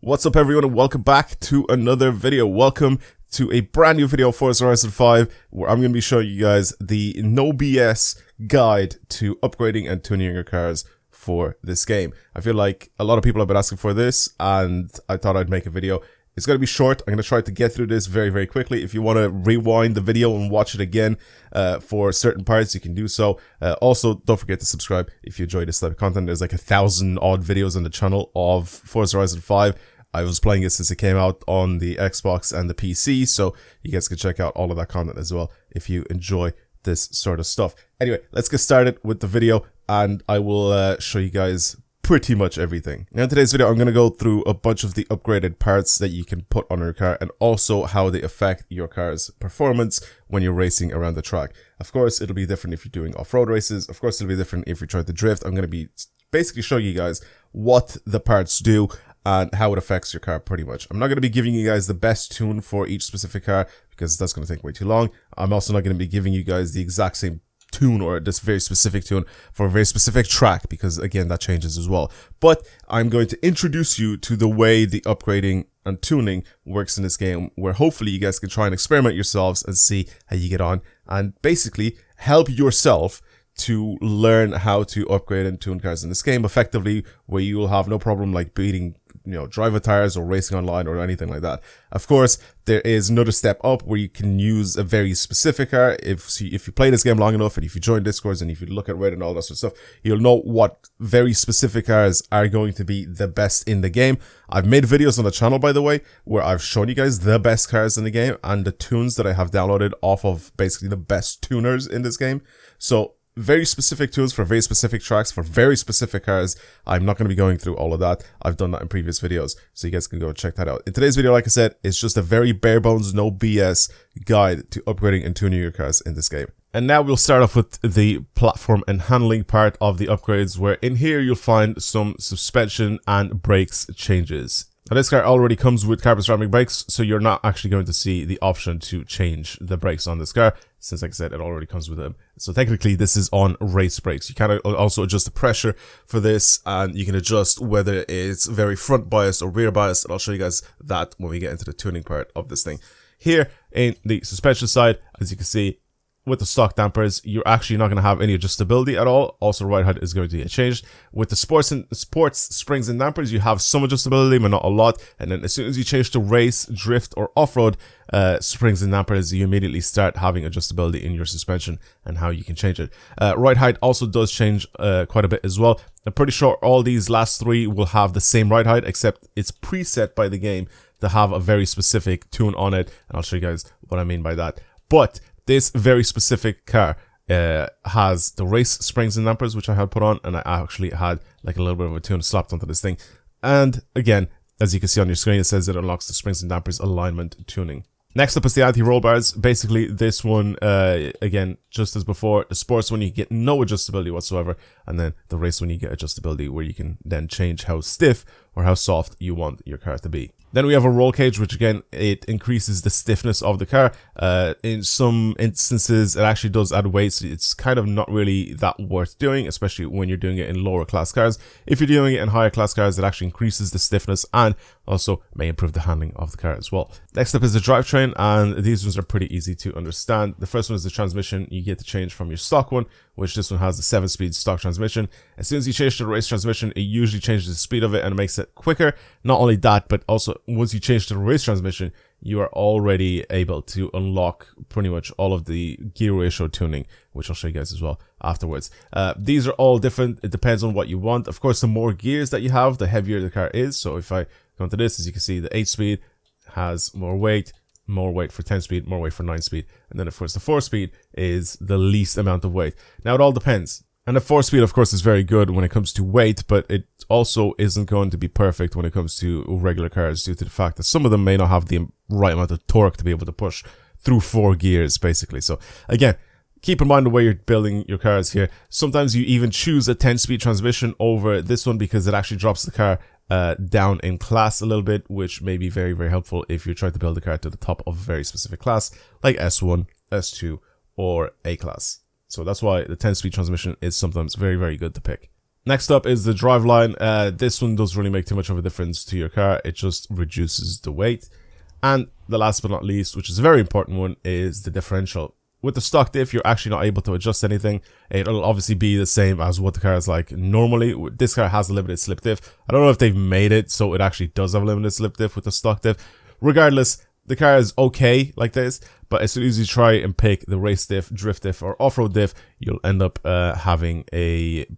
What's up everyone and welcome back to another video. Welcome to a brand new video of Forza Horizon 5 where I'm going to be showing you guys the no BS guide to upgrading and tuning your cars for this game. I feel like a lot of people have been asking for this and I thought I'd make a video. It's going to be short. I'm going to try to get through this very quickly. If you want to rewind the video and watch it again for certain parts, you can do so. Also, don't forget to subscribe if you enjoy this type of content. There's like 1,000 odd videos on the channel of Forza Horizon 5. I was playing it since it came out on the Xbox and the PC, so you guys can check out all of that content as well if you enjoy this sort of stuff. Anyway, let's get started with the video and I will show you guys pretty much everything. Now in today's video, I'm going to go through a bunch of the upgraded parts that you can put on your car and also how they affect your car's performance when you're racing around the track. Of course, it'll be different if you're doing off-road races. Of course, it'll be different if you're trying to drift. I'm going to be basically showing you guys what the parts do and how it affects your car pretty much. I'm not going to be giving you guys the best tune for each specific car because that's going to take way too long. I'm also not going to be giving you guys the exact same tune or this very specific tune for a very specific track because again that changes as well. But I'm going to introduce you to the way the upgrading and tuning works in this game, where hopefully you guys can try and experiment yourselves and see how you get on and basically help yourself to learn how to upgrade and tune cars in this game effectively, where you will have no problem like beating driver tires or racing online or anything like that. Of course, there is another step up where you can use a very specific car. If you play this game long enough and if you join Discords and if you look at Reddit and all that sort of stuff, you'll know what very specific cars are going to be the best in the game. I've made videos on the channel, by the way, where I've shown you guys the best cars in the game and the tunes that I have downloaded off of basically the best tuners in this game. So very specific tunes for very specific tracks for very specific cars. I'm not going to be going through all of that. I've done that in previous videos, so you guys can go and check that out. In today's video, like I said, it's just a very bare bones, no BS guide to upgrading and tuning your cars in this game. And now we'll start off with the platform and handling part of the upgrades, where in here you'll find some suspension and brakes changes. Now this car already comes with carbon ceramic brakes, so you're not actually going to see the option to change the brakes on this car, since like I said, it already comes with them. So technically this is on race brakes. You can also adjust the pressure for this, and you can adjust whether it's very front biased or rear biased, and I'll show you guys that when we get into the tuning part of this thing. Here in the suspension side, as you can see, with the stock dampers, you're actually not going to have any adjustability at all. Also, ride height is going to get changed. With the sports springs and dampers, you have some adjustability, but not a lot. And then as soon as you change to race, drift, or off-road springs and dampers, you immediately start having adjustability in your suspension and how you can change it. Ride height also does change quite a bit as well. I'm pretty sure all these last three will have the same ride height, except it's preset by the game to have a very specific tune on it. And I'll show you guys what I mean by that. But this very specific car has the race springs and dampers, which I had put on, and I actually had like a little bit of a tune slapped onto this thing. And again, as you can see on your screen, it says it unlocks the springs and dampers alignment tuning. Next up is the anti-roll bars. Basically, this one, again, just as before, the sports one you get no adjustability whatsoever, and then the race one you get adjustability where you can then change how stiff or how soft you want your car to be. Then we have a roll cage, which again, it increases the stiffness of the car. In some instances, it actually does add weight, so it's kind of not really that worth doing, especially when you're doing it in lower class cars. If you're doing it in higher class cars, it actually increases the stiffness and also may improve the handling of the car as well. Next up is the drivetrain, and these ones are pretty easy to understand. The first one is the transmission. You get to change from your stock one, which this one has the 7-speed stock transmission. As soon as you change to the race transmission, it usually changes the speed of it and it makes it quicker. Not only that, but also once you change to the race transmission, you are already able to unlock pretty much all of the gear ratio tuning, which I'll show you guys as well afterwards. These are all different. It depends on what you want. Of course, the more gears that you have, the heavier the car is. So if I go into this, as you can see, the 8-speed has more weight for 10-speed, more weight for 9-speed. And then, of course, the 4-speed is the least amount of weight. Now, it all depends. And the 4-speed, of course, is very good when it comes to weight, but it also isn't going to be perfect when it comes to regular cars due to the fact that some of them may not have the right amount of torque to be able to push through 4 gears, basically. So, again, keep in mind the way you're building your cars here. Sometimes you even choose a 10-speed transmission over this one because it actually drops the car down in class a little bit, which may be very helpful if you're trying to build a car to the top of a very specific class like S1, S2, or A class. So that's why the 10-speed transmission is sometimes very good to pick. Next up is the driveline. This one doesn't really make too much of a difference to your car. It just reduces the weight. And the last but not least, which is a very important one, is the differential. With the stock diff, you're actually not able to adjust anything. It'll obviously be the same as what the car is like normally. This car has a limited slip diff. I don't know if they've made it so it actually does have a limited slip diff with the stock diff. Regardless, the car is okay like this, but as soon as you try and pick the race diff, drift diff, or off-road diff, you'll end up having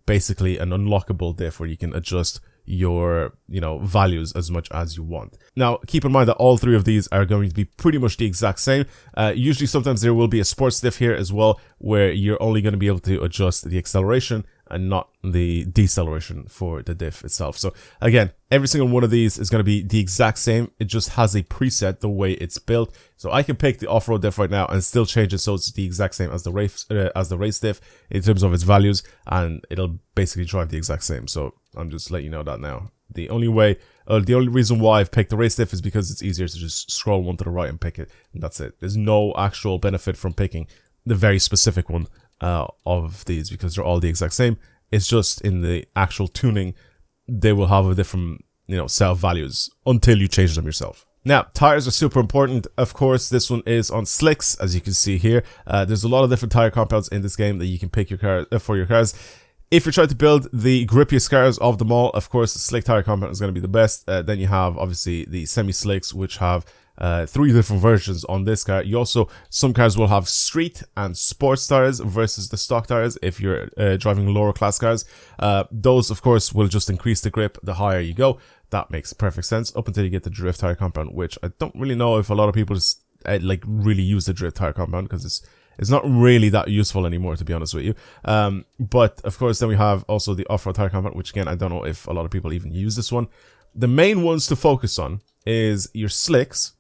basically an unlockable diff where you can adjust your values as much as you want. Now keep in mind that all three of these are going to be pretty much the exact same. Usually sometimes there will be a sports diff here as well, where you're only going to be able to adjust the acceleration and not the deceleration for the diff itself. So again, every single one of these is going to be the exact same. It just has a preset the way it's built. So I can pick the off-road diff right now and still change it so it's the exact same as the race diff in terms of its values, and it'll basically drive the exact same. So I'm just letting you know that now. The only reason why I've picked the race diff is because it's easier to just scroll one to the right and pick it, and that's it. There's no actual benefit from picking the very specific one of these, because they're all the exact same. It's just in the actual tuning they will have a different set of values until you change them yourself. Now, tires are super important. Of course, this one is on slicks, as you can see here. There's a lot of different tire compounds in this game that you can pick your car for your cars. If you're trying to build the grippiest cars of them all, of course, the slick tire compound is going to be the best. Then you have obviously the semi-slicks, which have 3 different versions on this car. Some cars will have street and sports tires versus the stock tires if you're driving lower class cars. Those, of course, will just increase the grip the higher you go. That makes perfect sense up until you get the drift tire compound, which I don't really know if a lot of people just really use the drift tire compound, because it's not really that useful anymore, to be honest with you. But of course, then we have also the off-road tire compound, which again, I don't know if a lot of people even use this one. The main ones to focus on is your slicks,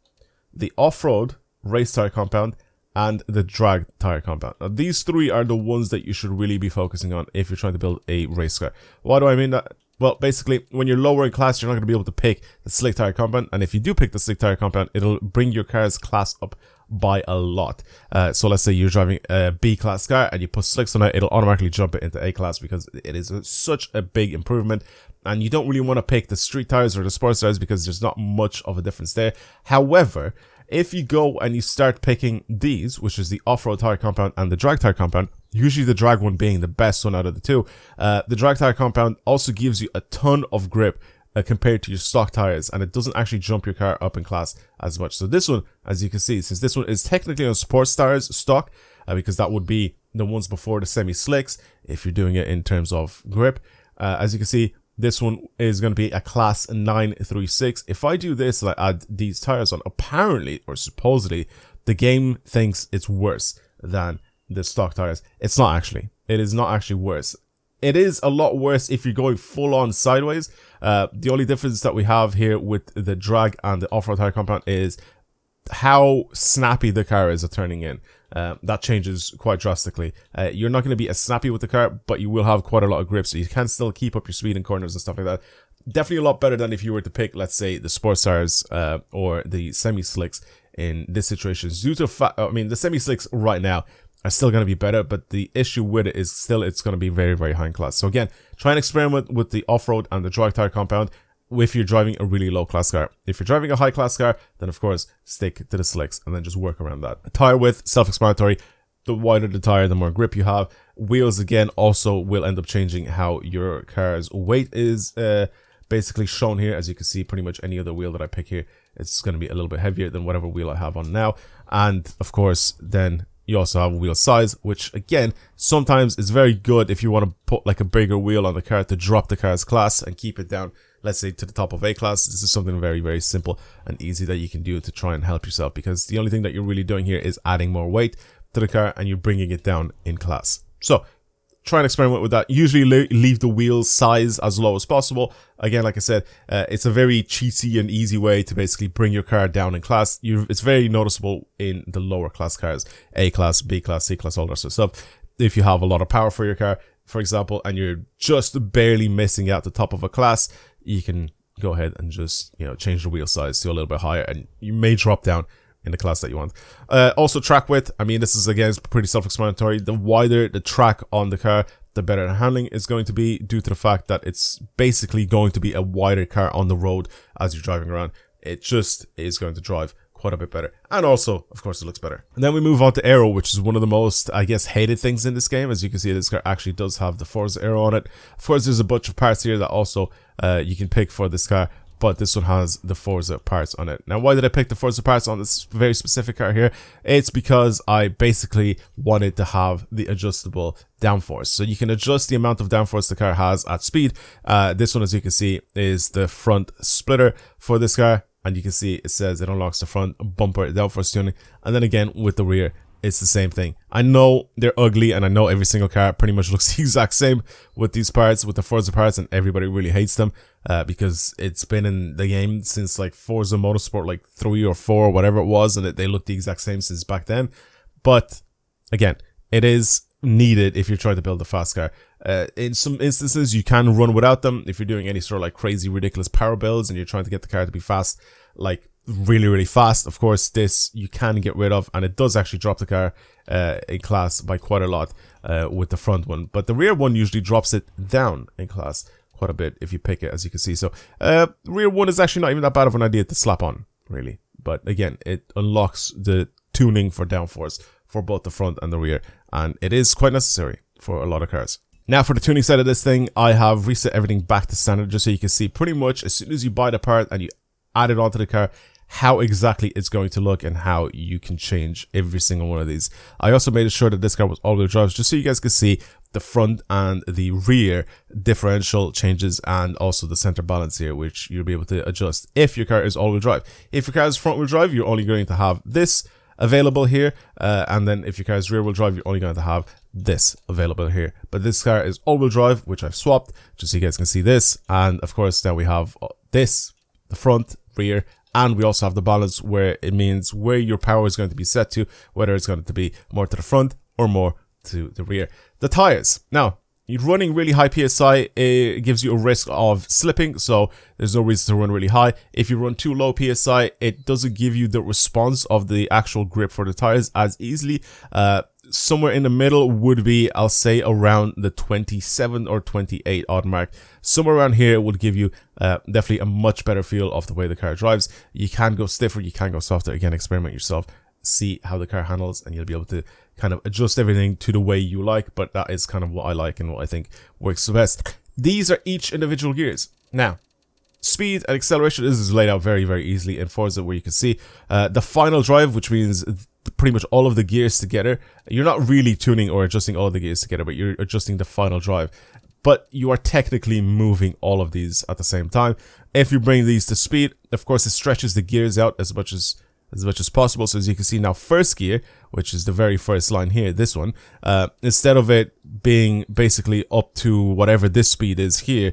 the off-road race tire compound, and the drag tire compound. Now, these 3 are the ones that you should really be focusing on if you're trying to build a race car. Why do I mean that? Well, basically, when you're lower in class, you're not going to be able to pick the slick tire compound. And if you do pick the slick tire compound, it'll bring your car's class up by a lot. So let's say you're driving a B class car and you put slicks on it, it'll automatically jump it into A class, because it is such a big improvement. And you don't really want to pick the street tires or the sports tires because there's not much of a difference there. However, if you go and you start picking these, which is the off-road tire compound and the drag tire compound, usually the drag one being the best one out of the 2, the drag tire compound also gives you a ton of grip compared to your stock tires, and it doesn't actually jump your car up in class as much. So this one, as you can see, since this one is technically on sports tires stock, because that would be the ones before the semi-slicks if you're doing it in terms of grip, as you can see, this one is going to be a class 936. If I do this and I add these tires on, apparently or supposedly the game thinks it's worse than the stock tires. It's not actually. It is not actually worse. It is a lot worse if you're going full on sideways. The only difference that we have here with the drag and the off-road tire compound is how snappy the car is at turning in. That changes quite drastically. You're not going to be as snappy with the car, but you will have quite a lot of grip, so you can still keep up your speed in corners and stuff like that. Definitely a lot better than if you were to pick, let's say, the sports tires or the semi-slicks in this situation. Due to the semi-slicks right now are still going to be better, but the issue with it is still it's going to be very, very high in class. So again, try and experiment with the off-road and the drag tire compound if you're driving a really low class car. If you're driving a high class car, then of course stick to the slicks and then just work around that. Tire width, self-explanatory. The wider the tire, the more grip you have. Wheels, again, also will end up changing how your car's weight is basically shown here. As you can see, pretty much any other wheel that I pick here, it's going to be a little bit heavier than whatever wheel I have on now. And of course, then you also have wheel size, which again, sometimes is very good if you want to put like a bigger wheel on the car to drop the car's class and keep it down, let's say, to the top of A class. This is something very, very simple and easy that you can do to try and help yourself, because the only thing that you're really doing here is adding more weight to the car and you're bringing it down in class. So try and experiment with that. Usually leave the wheel size as low as possible. Again, like I said, it's a very cheesy and easy way to basically bring your car down in class. It's very noticeable in the lower class cars, A class, B class, C class, all that sort of stuff. If you have a lot of power for your car, for example, and you're just barely missing out the top of a class, you can go ahead and just, change the wheel size to a little bit higher, and you may drop down in the class that you want. Also track width. I mean, this is again pretty self-explanatory. The wider the track on the car, the better the handling is going to be, due to the fact that it's basically going to be a wider car on the road as you're driving around. It just is going to drive quite a bit better, and also of course it looks better. And then we move on to aero, which is one of the most, I guess, hated things in this game. As you can see, this car actually does have the Forza aero on it. Of course, there's a bunch of parts here that also you can pick for this car, but this one has the Forza parts on it. Now, why did I pick the Forza parts on this very specific car here? It's because I basically wanted to have the adjustable downforce. So you can adjust the amount of downforce the car has at speed. This one, as you can see, is the front splitter for this car. And you can see it says it unlocks the front bumper downforce tuning. And then again, with the rear, it's the same thing. I know they're ugly, and I know every single car pretty much looks the exact same with these parts, with the Forza parts, and everybody really hates them because it's been in the game since like Forza Motorsport like 3 or 4 or whatever it was, and they look the exact same since back then. But again, it is needed if you're trying to build a fast car. In some instances, you can run without them if you're doing any sort of like crazy, ridiculous power builds and you're trying to get the car to be fast, like really, really fast. Of course, this you can get rid of, and it does actually drop the car in class by quite a lot with the front one. But the rear one usually drops it down in class quite a bit if you pick it, as you can see. So rear one is actually not even that bad of an idea to slap on, really. But again, it unlocks the tuning for downforce for both the front and the rear, and it is quite necessary for a lot of cars. Now, for the tuning side of this thing, I have reset everything back to standard, just so you can see pretty much as soon as you buy the part and you add it onto the car, how exactly it's going to look and how you can change every single one of these. I also made sure that this car was all-wheel drive, just so you guys can see the front and the rear differential changes, and also the center balance here, which you'll be able to adjust if your car is all-wheel drive. If your car is front-wheel drive, you're only going to have this available here, and then if your car is rear-wheel drive, you're only going to have this available here. But this car is all-wheel drive, which I've swapped just so you guys can see this. And of course, now we have this, the front, rear, and we also have the balance, where it means where your power is going to be set to, whether it's going to be more to the front or more to the rear. The tires. Now, you're running really high PSI, it gives you a risk of slipping, so there's no reason to run really high. If you run too low PSI, it doesn't give you the response of the actual grip for the tires as easily. Somewhere in the middle would be, I'll say, around the 27 or 28 odd mark. Somewhere around here would give you definitely a much better feel of the way the car drives. You can go stiffer, you can go softer. Again, experiment yourself, see how the car handles, and you'll be able to kind of adjust everything to the way you like. But that is kind of what I like and what I think works the best. These are each individual gears. Now, speed and acceleration, this is laid out very, very easily in Forza, where you can see the final drive, which means pretty much all of the gears together. You're not really tuning or adjusting all of the gears together, but you're adjusting the final drive. But you are technically moving all of these at the same time. If you bring these to speed, of course, it stretches the gears out as much as possible. So as you can see now, first gear, which is the very first line here, this one, instead of it being basically up to whatever this speed is here,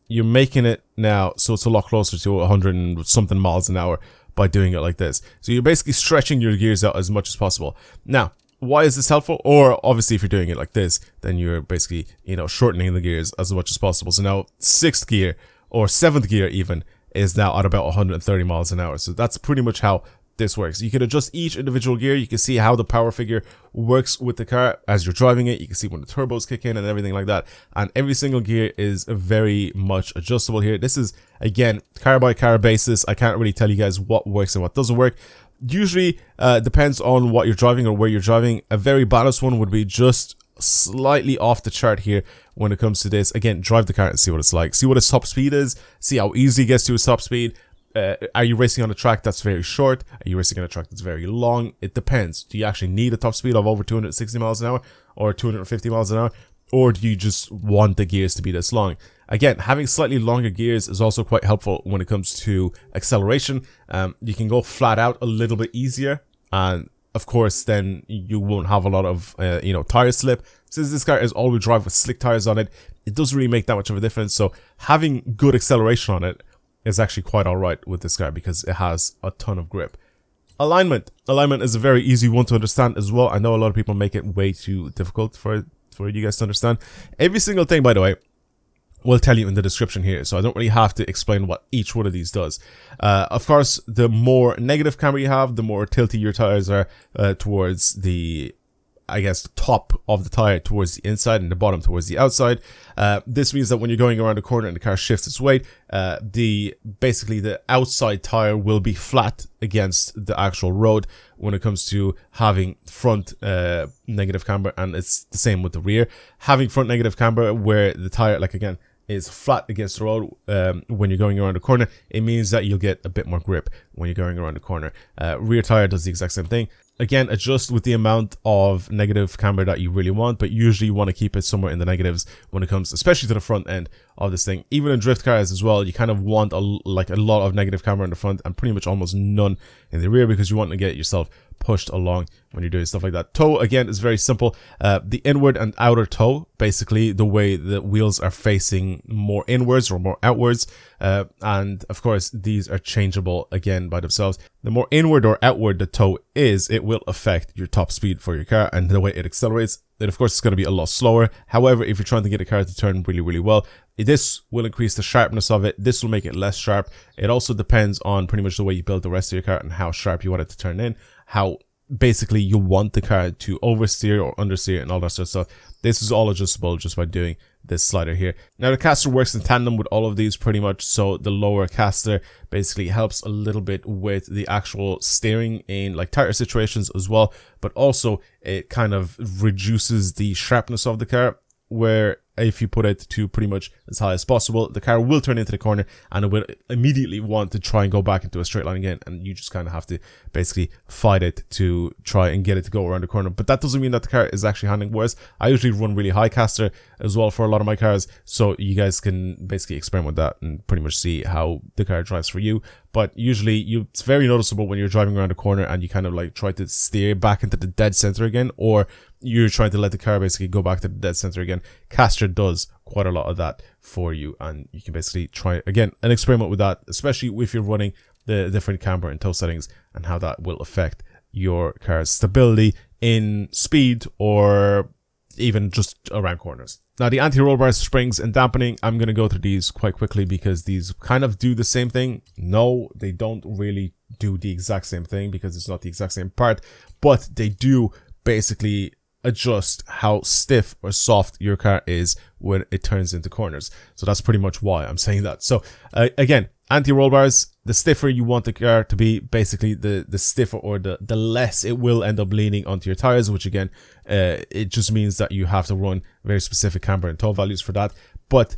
you're making it now so it's a lot closer to 100 and something miles an hour by doing it like this. So you're basically stretching your gears out as much as possible. Now, why is this helpful? Or obviously, if you're doing it like this, then you're basically, shortening the gears as much as possible. So now 6th gear or 7th gear even is now at about 130 miles an hour. So that's pretty much how this works. You can adjust each individual gear. You can see how the power figure works with the car as you're driving it. You can see when the turbos kick in and everything like that. And every single gear is very much adjustable here. This is, again, car by car basis. I can't really tell you guys what works and what doesn't work. Usually depends on what you're driving or where you're driving. A very balanced one would be just slightly off the chart here when it comes to this. Again, drive the car and see what it's like. See what its top speed is. See how easy it gets to its top speed. Are you racing on a track that's very short? Are you racing on a track that's very long? It depends. Do you actually need a top speed of over 260 miles an hour or 250 miles an hour? Or do you just want the gears to be this long? Again, having slightly longer gears is also quite helpful when it comes to acceleration. You can go flat out a little bit easier. And of course, then you won't have a lot of, tire slip. Since this car is all-wheel drive with slick tires on it, it doesn't really make that much of a difference. So having good acceleration on it is actually quite alright with this car because it has a ton of grip. Alignment. Alignment is a very easy one to understand as well. I know a lot of people make it way too difficult for you guys to understand. Every single thing, by the way, will tell you in the description here, so I don't really have to explain what each one of these does. Of course, the more negative camber you have, the more tilty your tires are towards the I guess, the top of the tire towards the inside and the bottom towards the outside. This means that when you're going around a corner and the car shifts its weight, basically the outside tire will be flat against the actual road when it comes to having front negative camber, and it's the same with the rear. Having front negative camber where the tire, like again, is flat against the road when you're going around a corner, it means that you'll get a bit more grip when you're going around a corner. Rear tire does the exact same thing. Again, adjust with the amount of negative camber that you really want, but usually you want to keep it somewhere in the negatives when it comes, especially to the front end of this thing. Even in drift cars as well, you kind of want a lot of negative camber in the front and pretty much almost none in the rear, because you want to get yourself pushed along when you're doing stuff like that. Toe, again, is very simple. The inward and outer toe, basically the way the wheels are facing more inwards or more outwards, and of course these are changeable again by themselves. The more inward or outward the toe is, it will affect your top speed for your car and the way it accelerates. Then of course it's going to be a lot slower. However, if you're trying to get a car to turn really, really well, this will increase the sharpness of it. This will make it less sharp. It also depends on pretty much the way you build the rest of your car and how sharp you want it to turn in, how basically you want the car to oversteer or understeer and all that sort of stuff. This is all adjustable just by doing this slider here. Now the caster works in tandem with all of these pretty much, so the lower caster basically helps a little bit with the actual steering in like tighter situations as well, but also it kind of reduces the sharpness of the car, where if you put it to pretty much as high as possible, the car will turn into the corner and it will immediately want to try and go back into a straight line again, and you just kind of have to basically fight it to try and get it to go around the corner. But that doesn't mean that the car is actually handling worse. I usually run really high caster as well for a lot of my cars, so you guys can basically experiment with that and pretty much see how the car drives for you. But usually it's very noticeable when you're driving around a corner and you kind of like try to steer back into the dead center again, or you're trying to let the car basically go back to the dead center again. Caster does quite a lot of that for you, and you can basically try again and experiment with that, especially if you're running the different camber and toe settings and how that will affect your car's stability in speed or even just around corners. Now the anti-roll bars, springs and dampening, I'm going to go through these quite quickly because these kind of do the same thing. No, they don't really do the exact same thing because it's not the exact same part, but they do basically adjust how stiff or soft your car is when it turns into corners. So that's pretty much why I'm saying that. So again, anti-roll bars, the stiffer you want the car to be, basically the stiffer or the less it will end up leaning onto your tires, which again, it just means that you have to run very specific camber and toe values for that. But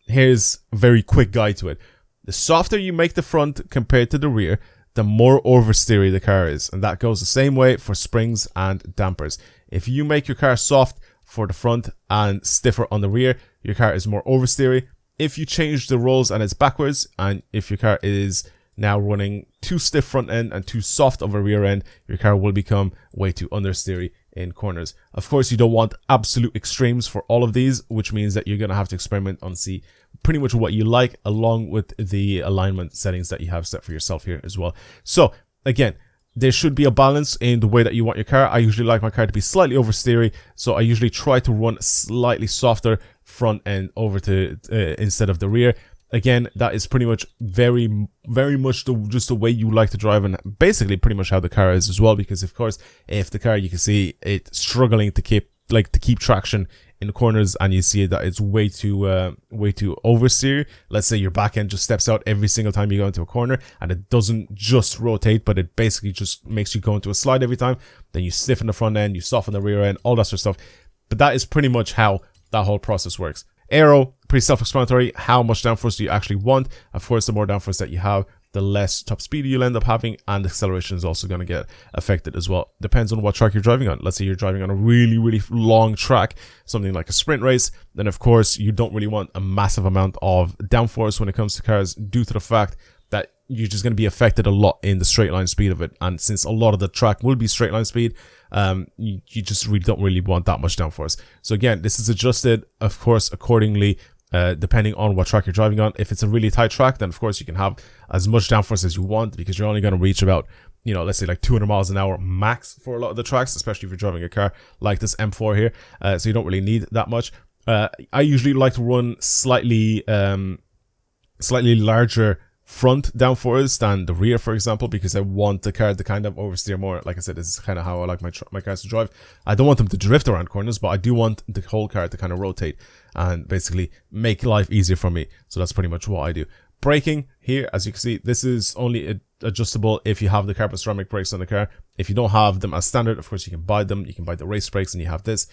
here's a very quick guide to it. The softer you make the front compared to the rear, the more oversteery the car is. And that goes the same way for springs and dampers. If you make your car soft for the front and stiffer on the rear, your car is more oversteery. If you change the rolls and it's backwards, and if your car is now running too stiff front end and too soft of a rear end, your car will become way too understeery in corners. Of course, you don't want absolute extremes for all of these, which means that you're going to have to experiment and see pretty much what you like, along with the alignment settings that you have set for yourself here as well. So again, there should be a balance in the way that you want your car. I usually like my car to be slightly oversteery, so I usually try to run slightly softer front end over to instead of the rear. Again, that is pretty much very much just the way you like to drive, and basically pretty much how the car is as well. Because of course, if the car, you can see it struggling to keep traction in the corners, and you see that it's way too oversteer. Let's say your back end just steps out every single time you go into a corner, and it doesn't just rotate, but it basically just makes you go into a slide every time. Then you stiffen the front end, you soften the rear end, all that sort of stuff. But that is pretty much how that whole process works. Aero, pretty self-explanatory. How much downforce do you actually want? Of course, the more downforce that you have, the less top speed you'll end up having, and acceleration is also going to get affected as well. Depends on what track you're driving on. Let's say you're driving on a really, really long track, something like a sprint race, then of course you don't really want a massive amount of downforce when it comes to cars, due to the fact that you're just going to be affected a lot in the straight line speed of it. And since a lot of the track will be straight line speed, you just really don't really want that much downforce. So again, this is adjusted, of course, accordingly, depending on what track you're driving on. If it's a really tight track, then of course you can have as much downforce as you want, because you're only going to reach about, you know, let's say like 200 miles an hour max for a lot of the tracks, especially if you're driving a car like this M4 here. So you don't really need that much. I usually like to run slightly larger front downforce than the rear, for example, because I want the car to kind of oversteer more. Like I said, this is kind of how I like my cars to drive. I don't want them to drift around corners, but I do want the whole car to kind of rotate and basically make life easier for me. So that's pretty much what I do. Braking here, as you can see, this is only adjustable if you have the carbon ceramic brakes on the car. If you don't have them as standard, of course you can buy them. You can buy the race brakes and you have this.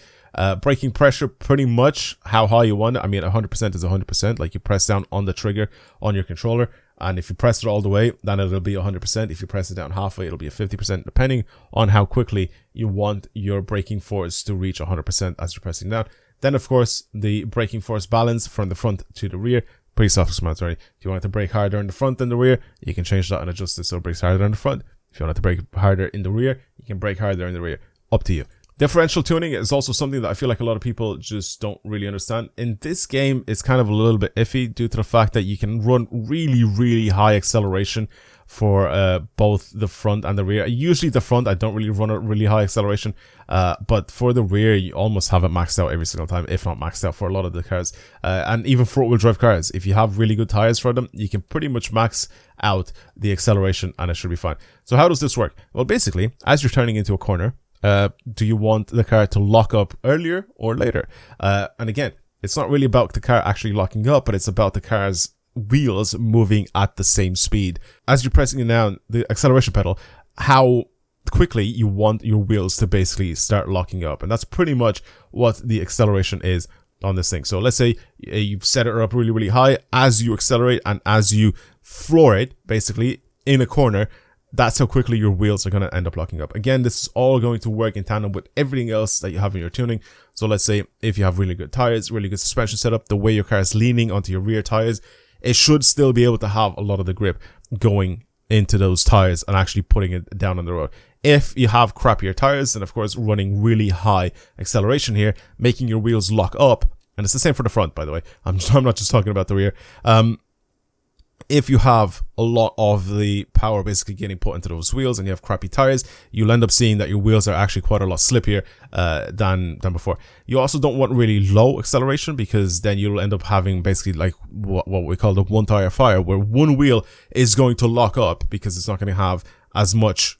Braking pressure, pretty much how high you want it. I mean, 100% is 100%. Like, you press down on the trigger on your controller, and if you press it all the way, then it'll be 100%. If you press it down halfway, it'll be a 50%, depending on how quickly you want your braking force to reach 100% as you're pressing down. Then, of course, the braking force balance from the front to the rear. Pretty self-explanatory. If you want it to brake harder in the front than the rear, you can change that and adjust it so it brakes harder in the front. If you want it to brake harder in the rear, you can brake harder in the rear. Up to you. Differential tuning is also something that I feel like a lot of people just don't really understand. In this game, it's kind of a little bit iffy due to the fact that you can run really, really high acceleration for both the front and the rear. Usually the front, I don't really run a really high acceleration, but for the rear, you almost have it maxed out every single time, if not maxed out for a lot of the cars. And even four-wheel drive cars, if you have really good tires for them, you can pretty much max out the acceleration and it should be fine. So how does this work? Well, basically, as you're turning into a corner, do you want the car to lock up earlier or later? And again, it's not really about the car actually locking up, but it's about the car's wheels moving at the same speed. As you're pressing down the acceleration pedal, how quickly you want your wheels to basically start locking up. And that's pretty much what the acceleration is on this thing. So let's say you've set it up really, really high. As you accelerate and as you floor it, basically, in a corner, that's how quickly your wheels are going to end up locking up. Again, this is all going to work in tandem with everything else that you have in your tuning. So let's say if you have really good tires, really good suspension setup, the way your car is leaning onto your rear tires, it should still be able to have a lot of the grip going into those tires and actually putting it down on the road. If you have crappier tires, then of course running really high acceleration here, making your wheels lock up, and it's the same for the front, by the way. I'm not just talking about the rear. If you have a lot of the power basically getting put into those wheels and you have crappy tires, you'll end up seeing that your wheels are actually quite a lot slippier than before. You also don't want really low acceleration, because then you'll end up having basically like what we call the one tire fire, where one wheel is going to lock up because it's not going to have as much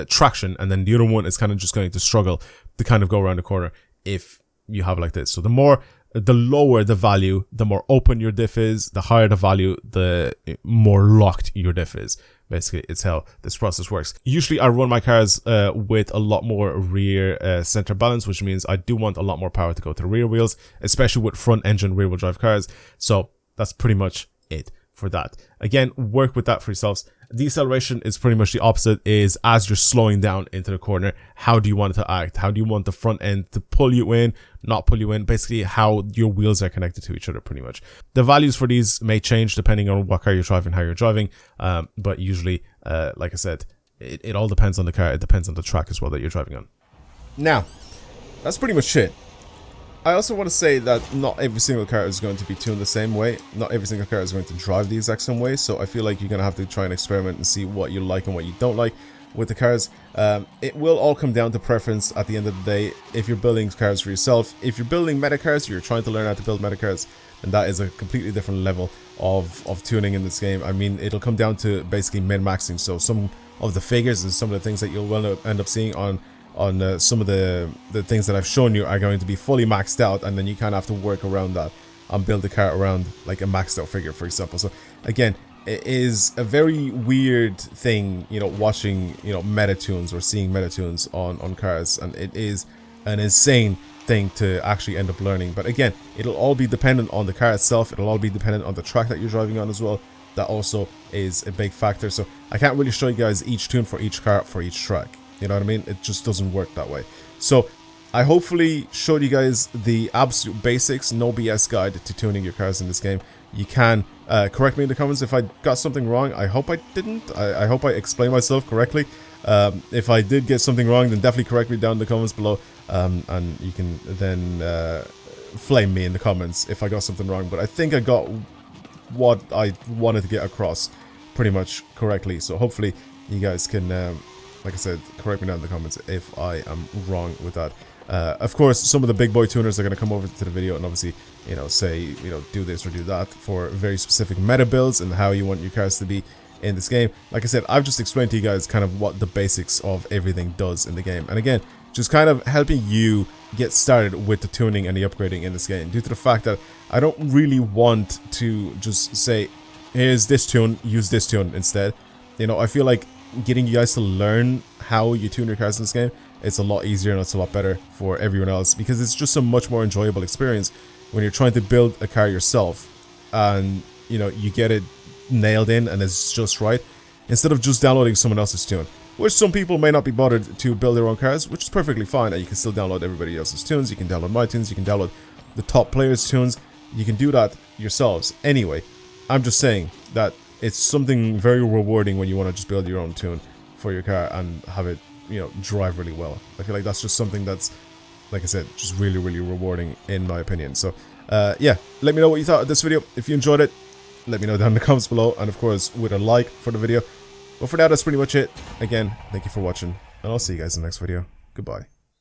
traction, and then the other one is kind of just going to struggle to kind of go around the corner if you have it like this. So the lower the value, the more open your diff is. The higher the value, the more locked your diff is. Basically, it's how this process works. Usually, I run my cars with a lot more rear center balance, which means I do want a lot more power to go to the rear wheels, especially with front engine rear wheel drive cars. So that's pretty much it for that. Again, work with that for yourselves. Deceleration is pretty much the opposite, is as you're slowing down into the corner, how do you want it to act? How do you want the front end to pull you in, not pull you in? Basically, how your wheels are connected to each other, pretty much. The values for these may change depending on what car you're driving, how you're driving. But usually, like I said, it all depends on the car. It depends on the track as well that you're driving on. Now, that's pretty much it. I also want to say that not every single car is going to be tuned the same way. Not every single car is going to drive the exact same way. So I feel like you're going to have to try and experiment and see what you like and what you don't like with the cars. It will all come down to preference at the end of the day. If you're building cars for yourself, if you're building meta cars, you're trying to learn how to build meta cars, and that is a completely different level of tuning in this game. I mean, it'll come down to basically min-maxing. So some of the figures and some of the things that you'll end up seeing on some of the things that I've shown you are going to be fully maxed out, and then you kind of have to work around that and build the car around like a maxed out figure, for example. So again, it is a very weird thing, you know, watching, you know, meta tunes or seeing meta tunes on cars, and it is an insane thing to actually end up learning. But again, it'll all be dependent on the car itself. It'll all be dependent on the track that you're driving on as well. That also is a big factor. So I can't really show you guys each tune for each car for each track. You know what I mean? It just doesn't work that way. So I hopefully showed you guys the absolute basics, no BS guide to tuning your cars in this game. You can correct me in the comments if I got something wrong. I hope I didn't. I hope I explained myself correctly. If I did get something wrong, then definitely correct me down in the comments below. And you can then flame me in the comments if I got something wrong. But I think I got what I wanted to get across pretty much correctly. So hopefully you guys can... like I said, correct me down in the comments if I am wrong with that. Of course, some of the big boy tuners are going to come over to the video and obviously you know, say, you know, do this or do that for very specific meta builds and how you want your cars to be in this game. Like I said, I've just explained to you guys kind of what the basics of everything does in the game. And again, just kind of helping you get started with the tuning and the upgrading in this game, due to the fact that I don't really want to just say, here's this tune, use this tune instead. You know, I feel like getting you guys to learn how you tune your cars in this game, it's a lot easier and it's a lot better for everyone else, because it's just a much more enjoyable experience when you're trying to build a car yourself and, you know, you get it nailed in and it's just right, instead of just downloading someone else's tune, which some people may not be bothered to build their own cars, which is perfectly fine. And you can still download everybody else's tunes, you can download my tunes, you can download the top players' tunes, you can do that yourselves. Anyway, I'm just saying that it's something very rewarding when you want to just build your own tune for your car and have it, you know, drive really well. I feel like that's just something that's, like I said, just really, really rewarding in my opinion. So, yeah, let me know what you thought of this video. If you enjoyed it, let me know down in the comments below, and of course, with a like for the video. But for now, that's pretty much it. Again, thank you for watching, and I'll see you guys in the next video. Goodbye.